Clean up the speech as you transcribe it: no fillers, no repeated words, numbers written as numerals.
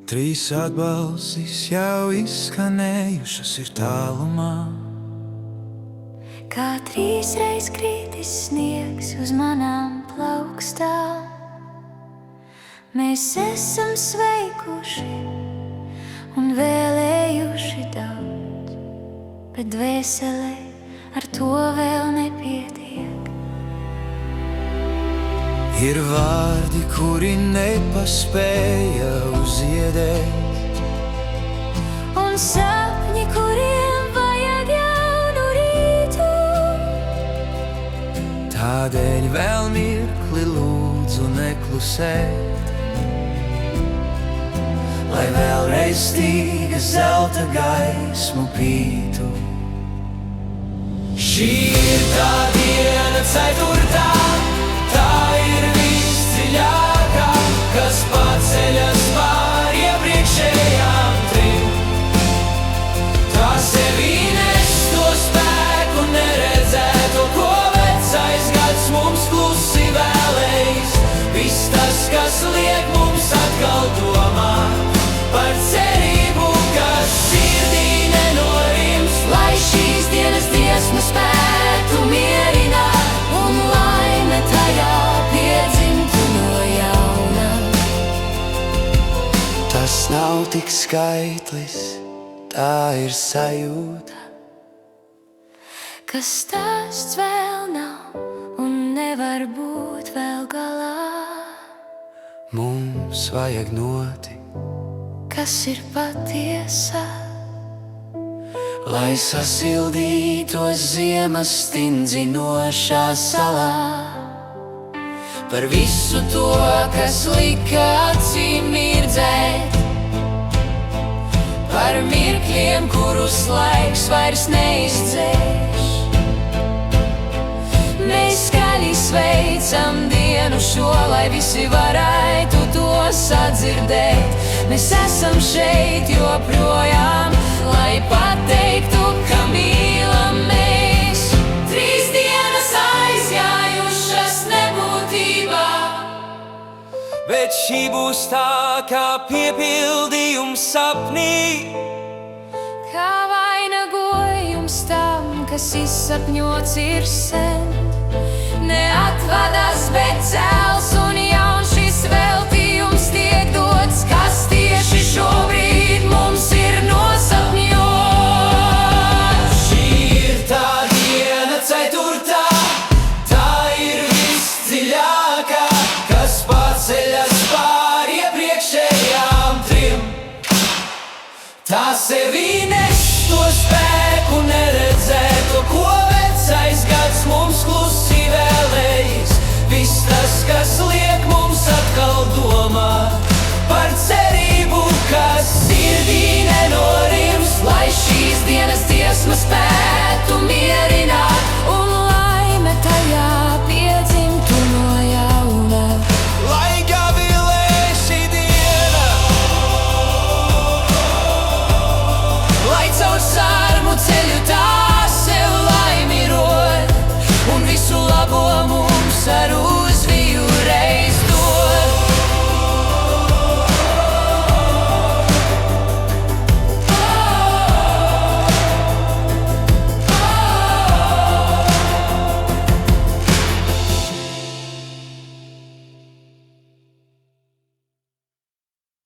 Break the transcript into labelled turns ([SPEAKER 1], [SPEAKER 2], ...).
[SPEAKER 1] Trīs atbalsis jau izskanējušas ir tālumā.
[SPEAKER 2] Kā trīsreiz krītis sniegs uz manām plaukstām. Mēs esam sveikuši un vēlējuši daudz, bet dvēselē ar to vēl nepietiek.
[SPEAKER 1] Ir vārdi, kuri nepaspēja uzziedēt,
[SPEAKER 2] un sapņi, kuriem vajag jaunu rītu.
[SPEAKER 1] Tādēļ vēl mirkli lūdzu neklusēt, lai vēlreiz stīga zelta gaismu pītu. Šī ir tā diena, ceturtā, tā ir visdziļākā, kas paceļas pār iepriekšējām trim. Tā sevī nes to spēku neredzēto, ko vecais gads mums klusi vēlējis. Viss tas, kas liek mums atkal domāt par cerību, kas sirdī nenorims, lai šīs dienas dziesmu spētu mierināt un laime tajā piedzimtu no jauna. Tas nav tik skaitlis, tā ir sajūta,
[SPEAKER 2] Kas stāsts vēl nav un nevar būt vēl galā.
[SPEAKER 1] mums vajag noti,
[SPEAKER 2] Kas ir patiesa,
[SPEAKER 1] lai sasildītos ziemas stindzinošā salā.
[SPEAKER 2] par visu to, kas lika acīm mirdzēt, par mirkļiem, kurus laiks vairs neizdzēš. Mēs skaļi sveicam dienu šo, lai visi varētu to sadzirdēt. Mēs esam šeit joprojām, lai pateiktu, ka mīlam mēs. Trīs dienas aizgājušas nebūtībā,
[SPEAKER 1] bet šī būs tā kā piepildījums sapnī.
[SPEAKER 2] kā vainagojums tam, kas izsapņots ir sen. Neatvadas, bet cels un jauns šis veltījums tiek dots, kas tieši šobrīd mums ir nosapņots.
[SPEAKER 1] Šī ir tā diena, ceturtā, tā ir visdziļākā, kas paceļas pār iepriekšējām trim. Tā sevī nes to spēku neredzēto, ko vecais gads mums klusi vēlējis. Viss tas, kas liek mums atkal domāt par cerību, kas sirdī nenorims,
[SPEAKER 2] Lai šīs dienas dziesmas spēk